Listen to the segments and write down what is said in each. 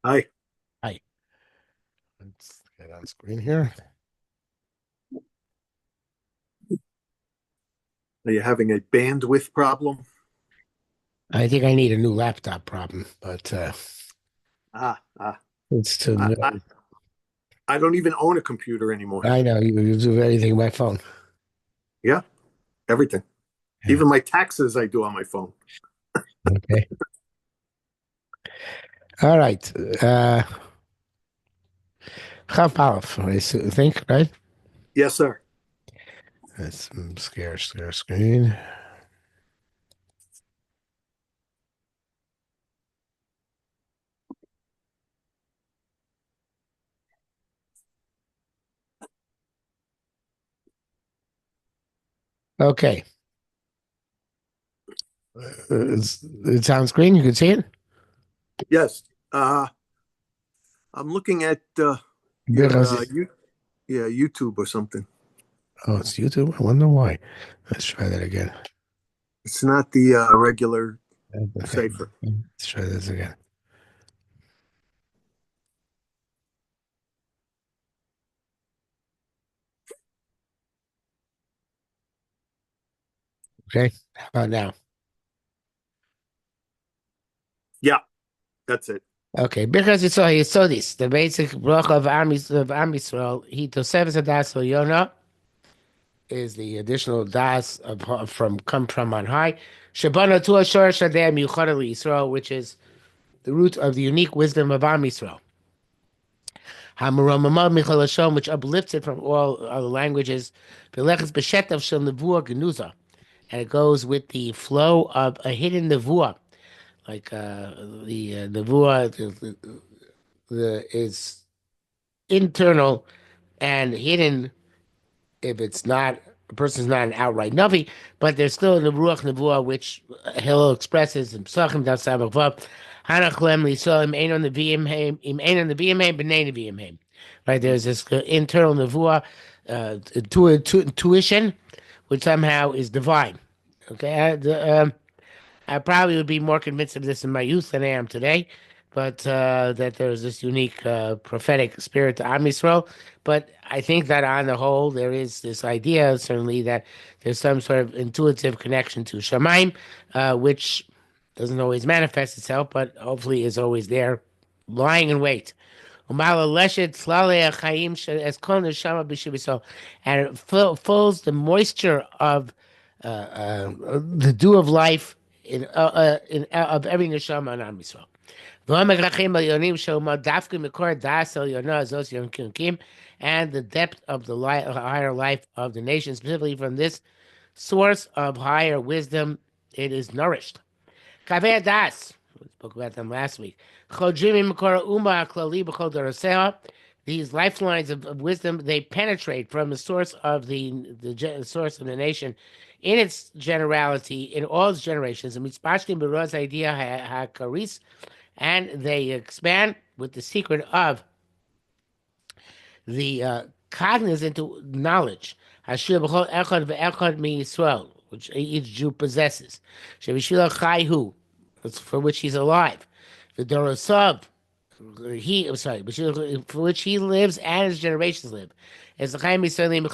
Hi. Hi. Let's get on screen here. Are you having a bandwidth problem? I think I need a new laptop problem, but Ah, ah. it's I, too. I, I don't even own a computer anymore. I know you do everything by phone. Yeah, everything. Yeah. Even my taxes I do on my phone. Okay. All right. Half Aleph, I think, right? Yes, sir. Let's share screen. Okay. It's on screen. You can see it. Yes. I'm looking at your Because YouTube or something. oh, it's YouTube. I wonder why. Let's try that again. It's not the regular Okay. cipher. Let's try this again. Okay. How about now? Yeah, that's it. Okay, because you saw this, the basic bracha of Am Yisrael, he Tosefes Hadas Yonah is the additional das from come from on high. Shabana tu Ashor Shadeh Yuchad Yisrael, which is the root of the unique wisdom of Am Yisrael. Hamaromamah Michal Hashem, which uplifts it from all other languages. V'leches b'shetav shel nevuah genuza, and it goes with the flow of a hidden nevuah, like the nevuah is internal and hidden if it's not a person's not an outright navi, but there's still the ruach nevuah which Hillel expresses in Psachim Daf Samach Vav. Hanach lem lisolim ein on the v'im im ein on the v'im b'nei v'im. Right, there's this internal nevuah, intuition, which somehow is divine. Okay, I probably would be more convinced of this in my youth than I am today, but that there's this unique prophetic spirit to Am Yisrael. But I think that on the whole, there is this idea, certainly, that there's some sort of intuitive connection to Shemaim, which doesn't always manifest itself, but hopefully is always there, lying in wait. Umala leshet slalei achayim as kol neshama b'shivah. And it fills the moisture of the dew of life of every neshama on Am Yisrael. And the depth of the higher life of the nation, specifically from this source of higher wisdom, it is nourished. Kaveh Das, we spoke about them last week. These lifelines of wisdom, they penetrate from the source of the source of the nation in its generality, in all its generations. And they expand with the secret of the cognizant knowledge, which each Jew possesses. For which he's alive. The Dorosav, for which he lives and his generations live. As the Chaim Yisraelim,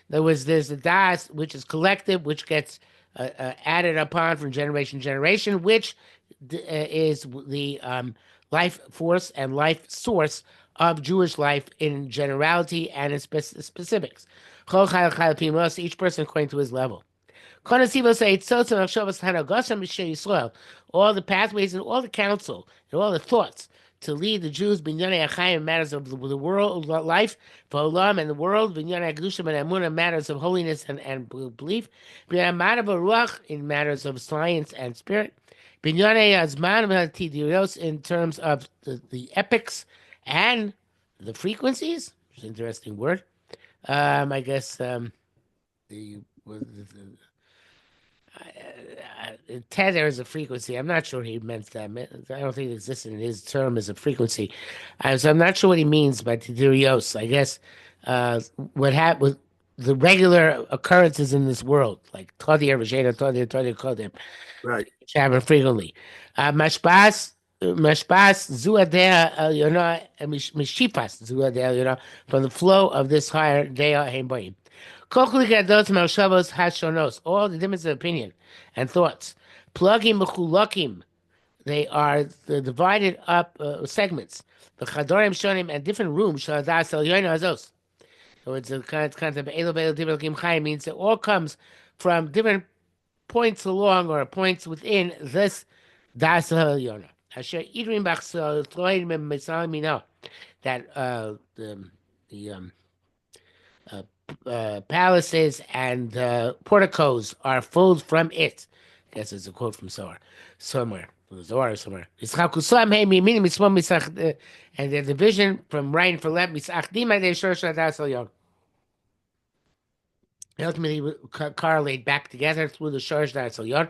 there's the Das, which is collective, which gets added upon from generation to generation, which is the life force and life source of Jewish life in generality and in specifics. Each person according to his level. All the pathways and all the counsel and all the thoughts to lead the Jews in matters of the world life, and the world, in matters of holiness and belief, in matters of science and spirit, in terms of the epics and the frequencies, which is an interesting word. I guess the tether is a frequency. I'm not sure he meant that. I don't think it existed in his term as a frequency. So I'm not sure what he means by Tidirios. I guess what happened the regular occurrences in this world, like Todir, Vajeda, Todir, Kodim, Right. which happen frequently. Mashbas Zuadea Yona Mishipas Zuadea Yona from the flow of this higher Dea Heimboim. Kokli Gadot Malshavos Hashonos, all the differences of opinion and thoughts. Plugim Mechulakim, they are the divided up segments. The Chadorim Shonim and different rooms, Shaladas El Yoina Azos. So it's a kind of Elo Belo Dibel Kim Chai means it all comes from different points along or points within this Das Yona. Asher Idrim Bachsel Troim Misalimino that the uh, palaces and porticos are full from it. I guess it's a quote from somewhere. From the Zohar somewhere. And the division from right and from left. Ultimately correlate back together through the Shorsh Dar Yon,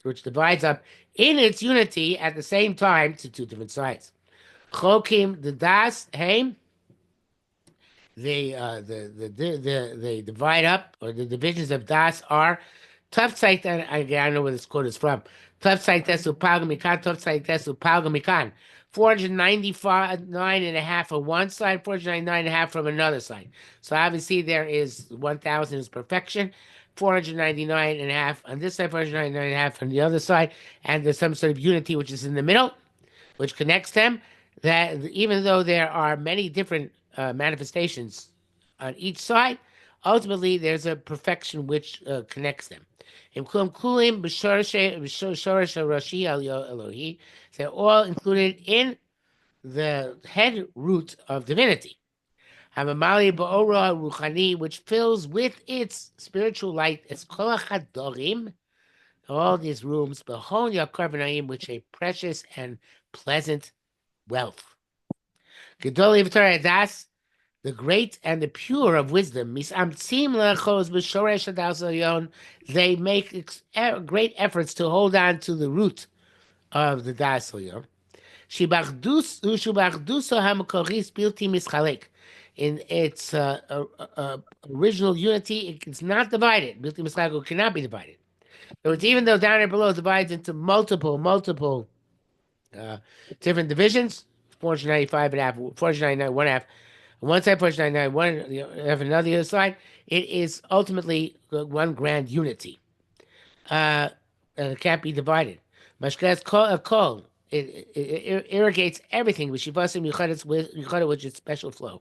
which divides up in its unity at the same time to two different sides. Chokim the Das Haim, they divide up, or the divisions of Das are tough site. I know where this quote is from. Tough site desu palgamikan, tough site desu palgamikan. 495 and a half on one side, 499 and a half from another side. So obviously there is 1,000 is perfection, 499 and a half on this side, 499 and a half on the other side, and there's some sort of unity which is in the middle, which connects them. That even though there are many different manifestations on each side, ultimately there's a perfection which connects them. They're all included in the head root of divinity. Hamamali Ba'ora Ruchani, which fills with its spiritual light, as Kolachadorim, all these rooms, Behon Yakarvanaim, which a precious and pleasant wealth. Gedoli V'Torah Das, the great and the pure of wisdom, they make great efforts to hold on to the root of the Das Elyon. In its original unity, it's not divided. It cannot be divided. So it's even though down and below divides into multiple different divisions, 495 and a half, 499, one half, on one side, 499, one half, another side, it is ultimately one grand unity. And it can't be divided. Mashkas kol, it irrigates everything with shivasim yuchadet with its special flow.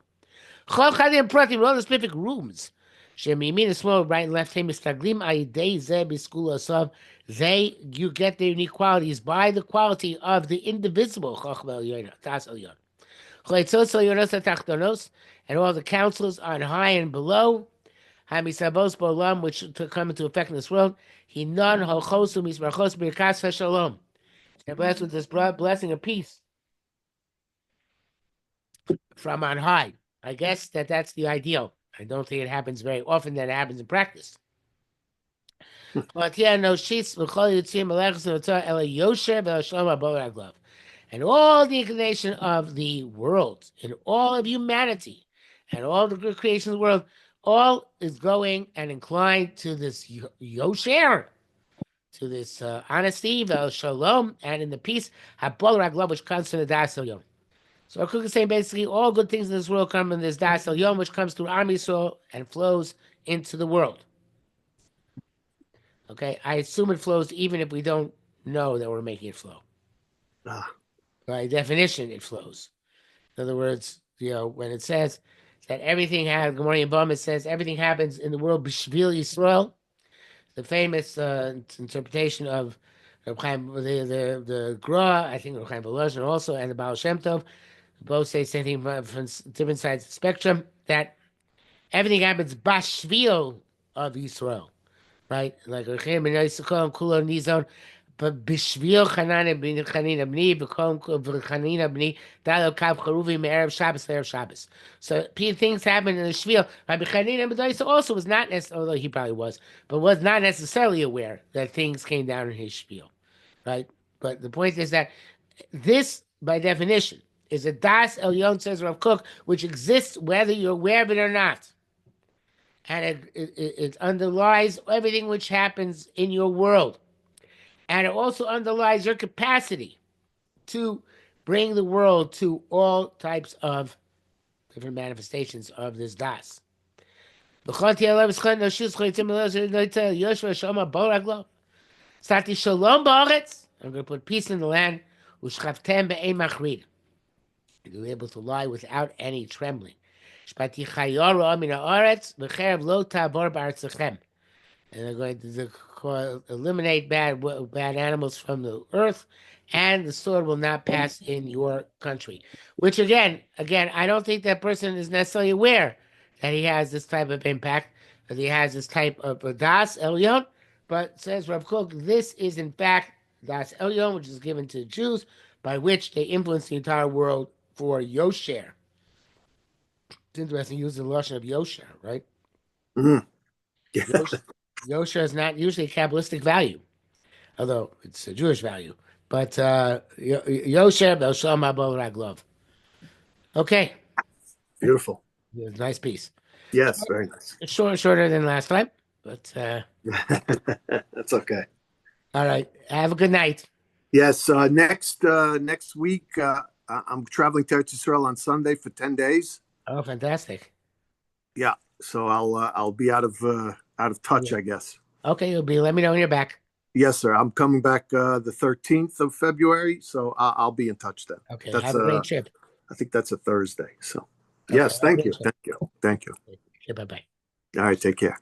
Chol chadim pratim, all the specific rooms. Shemimin and small, right and left, mistaglim aidei ze biskul asav. You get their unique qualities by the quality of the indivisible. Chachma elyon, tas elyon. Chleitzos elyonos atachtonos, and all the councils on high and below. Hamisabos bolam, which to come into effect in this world. Hinon holchosu misbrachos birkas hashalom. They're blessed with this blessing of peace from on high. I guess that's the ideal. I don't think it happens very often that it happens in practice. And all the inclination of the world and all of humanity and all the creation of the world, all is going and inclined to this yosher, to this honesty, shalom, and in the peace, which comes from the das yom. So Kook is saying basically all good things in this world come in this das yom, which comes through Am Yisrael and flows into the world. Okay, I assume it flows even if we don't know that we're making it flow. By definition, it flows. In other words, when it says that everything has, good morning, Bum, it says everything happens in the world, B'Shvil Yisrael, the famous interpretation of the Gra, I think Reb Chaim Volozhin also, and the Baal Shem Tov, both say same thing from different sides of the spectrum, that everything happens B'Shvil of Yisrael. Right, like but Bishvil Chanina Bni Chanina Bni Bekom Chanina Bni Dalo Kav Charuvi Me'erev Shabbos Erev Shabbos. So things happened in the Shvil. Rabbi Chanina B'Daisa also was not necessarily, although he probably was, but was not necessarily aware that things came down in his Shvil, right? But the point is that this, by definition, is a Das Elyon, says Rav Kook, which exists whether you're aware of it or not. And it underlies everything which happens in your world. And it also underlies your capacity to bring the world to all types of different manifestations of this Das. Sati shalom ba'aretz. I'm going to put peace in the land. Ushchavtem be'ei machrid. You'll be able to lie without any trembling. Shpati chayoro min haaretz v'cherev lo tabor ba'artzachem. And they're going to eliminate bad animals from the earth, and the sword will not pass in your country. Which again, I don't think that person is necessarily aware that he has this type of impact, that he has this type of das elyon. But says Rav Kook, this is in fact das elyon, which is given to the Jews, by which they influence the entire world for Yosher. It's interesting, use the lashon of Yosher, right? Mm-hmm. Yeah. Yosher is not usually a Kabbalistic value, although it's a Jewish value. But Yosher B'Sham Abol Raglov. Okay. Beautiful. Nice piece. Yes, very nice. It's shorter than last time, but that's okay. All right. Have a good night. Yes. Next week, I'm traveling to Yisroel on Sunday for 10 days. Oh, fantastic. Yeah. So I'll be out of touch, I guess. Okay, you'll be. Let me know when you're back. Yes, sir. I'm coming back the 13th of February, so I'll be in touch then. Okay. Have a great trip. I think that's a Thursday. So, okay, yes, thank you. Trip. Thank you. Okay, bye-bye. All right. Take care.